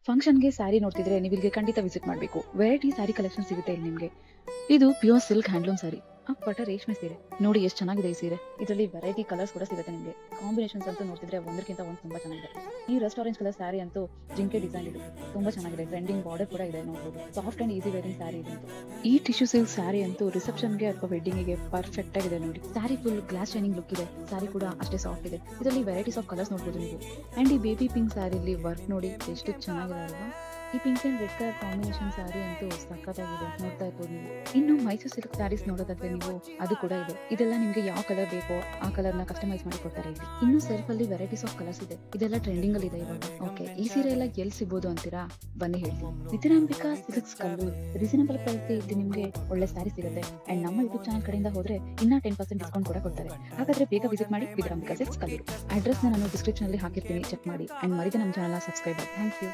ಫಂಕ್ಷನ್‌ಗೆ ಸ್ಯಾರಿ ನೋಡ್ತಿದ್ರೆ ನೀವು ಇಲ್ಲಿಗೆ ಖಂಡಿತ ವಿಸಿಟ್ ಮಾಡಬೇಕು. ವೆರೈಟಿ ಸ್ಯಾರಿ ಕಲೆಕ್ಷನ್ ಸಿಗುತ್ತೆ ಇಲ್ಲಿ ನಿಮ್ಗೆ. ಇದು ಪ್ಯೂರ್ ಸಿಲ್ಕ್ ಹ್ಯಾಂಡ್ಲೂಮ್ ಸ್ಯಾರಿ. ಅಪ್ಪಟ ರೇಷ್ಮೆ ಸೀರೆ. ನೋಡಿ ಎಷ್ಟು ಚೆನ್ನಾಗಿದೆ ಈ ಸೀರೆ. ಇದರಲ್ಲಿ ವೆರೈಟಿ ಕಲರ್ಸ್ ಕೂಡ ಸಿಗುತ್ತೆ ನಿಮ್ಗೆ. ಕಾಂಬಿನೇಷನ್ಸ್ ಅಂತೂ ನೋಡ್ತಿದ್ರೆ ಒಂದಕ್ಕಿಂತ ಒಂದು ತುಂಬಾ ಚೆನ್ನಾಗಿದೆ. ಈ ರಸ್ಟ್ ಆರೆಂಜ್ ಕಲರ್ ಸ್ಯಾರಿ ಅಂತೂ ಜಿಂಕೆ ಡಿಸೈನ್ ಇದು. ತುಂಬಾ ಚೆನ್ನಾಗಿದೆ. ಟ್ರೆಂಡಿಂಗ್ ಬಾರ್ಡರ್ ಕೂಡ ಇದೆ ನೋಡ್ಬೋದು. Soft and easy varying sari ಇದಂತೂ. ಈ ಟಿಶ್ಯೂ ಸಿಲ್ಕ್ ಸ್ಯಾರಿ ಅಂತೂ ರಿಸೆಪ್ಷನ್‌ಗೆ ಅಥವಾ ವೆಡ್ಡಿಂಗಿಗೆ ಪರ್ಫೆಕ್ಟ್ ಆಗಿದೆ ನೋಡಿ. Sari full glass shining look ಇದೆ. ಸ್ಯಾರಿ ಕೂಡ ಅಷ್ಟೇ ಸಾಫ್ಟ್ ಇದೆ. ಇದರಲ್ಲಿ ವೆರೈಟೀಸ್ ಆಫ್ ಕಲರ್ಸ್ ನೋಡ್ಬೋದು ನೀವು. ಅಂಡ್ ಈ ಬೇಬಿ ಪಿಂಕ್ ಸ್ಯಾರಿಲಿ ವರ್ಕ್ ನೋಡಿ ಎಷ್ಟು ಚೆನ್ನಾಗಿದೆ ಅಲ್ವಾ? ಈ pink and red colour combination sari ಅಂತೂ ಸಖತ್ತಾಗಿದೆ. ನೋಡ್ತಾ ಇರ್ಬೋದು ನೀವು. ಇನ್ನು ಮೈಸೂರು ಸಿಲ್ಕ್ ಸ್ಯಾರೀಸ್ ನೋಡೋದಾದ್ರೆ ನೀವು ಅದು ಕೂಡ ಇದೆ. ಇದೆಲ್ಲ ನಿಮ್ಗೆ ಯಾವ ಕಲರ್ ಬೇಕೋ ಆ ಕಲರ್ ನ ಕಸ್ಟಮೈಸ್ ಮಾಡಿ ಕೊಡ್ತಾರೆ ಇಲ್ಲಿ. ಇನ್ನು ಸೆಲ್ಫ್ ಅಲ್ಲಿ ವೆರೈಟೀಸ್ ಆಫ್ ಕಲರ್ಸ್ ಇದೆ. ಇದೆಲ್ಲ ಟ್ರೆಂಡಿಂಗ್ ಅಲ್ಲಿ ಇದೆ ಇವಾಗ. ಓಕೆ, ಈ ಸೀರೆ ಎಲ್ಲ ಎಲ್ಲಿ ಸಿಗ್ಬೋದು ಅಂತೀರಾ? ಬನ್ನಿ ಹೇಳ್ತೀನಿ. ವಿಜಯರಾಂಬಿಕಾ ಸಿಲ್ಕ್ಸ್ ಕಲ್ಲು ರೀಸನಬಲ್ ಪ್ರೈಸ್ ಇಲ್ಲಿ ನಿಮ್ಗೆ ಒಳ್ಳೆ ಸ್ಯಾರಿ ಸಿಗುತ್ತೆ. ಅಂಡ್ ನಮ್ಮ ಯೂಟ್ಯೂಬ್ ಚಾನಲ್ ಕಡೆಯಿಂದ ಹೋದ್ರೆ ಇನ್ನ 10% ಡಿಸ್ಕೌಂಟ್ ಕೂಡ ಕೊಡ್ತಾರೆ. ಹಾಗಾದ್ರೆ ಬೇಗ ವಿಸಿಟ್ ಮಾಡಿ ವಿಜಯರಾಂಬಿಕಾ ಸಿಲ್ಕ್ಸ್ ಕಲ್ಲು. ಅಡ್ರೆಸ್ ನಾನು ಡಿಸ್ಕ್ರಿಪ್ಷನ್ ಅಲ್ಲಿ ಹಾಕಿರ್ತೀನಿ, ಚೆಕ್ ಮಾಡಿ. ಅಂಡ್ ಮರಿದೆ ನಮ್ಮ ಚಾನಲ್ ಸಬ್ಸ್ಕ್ರೈಬ್ ಮಾಡಿ. Thank you.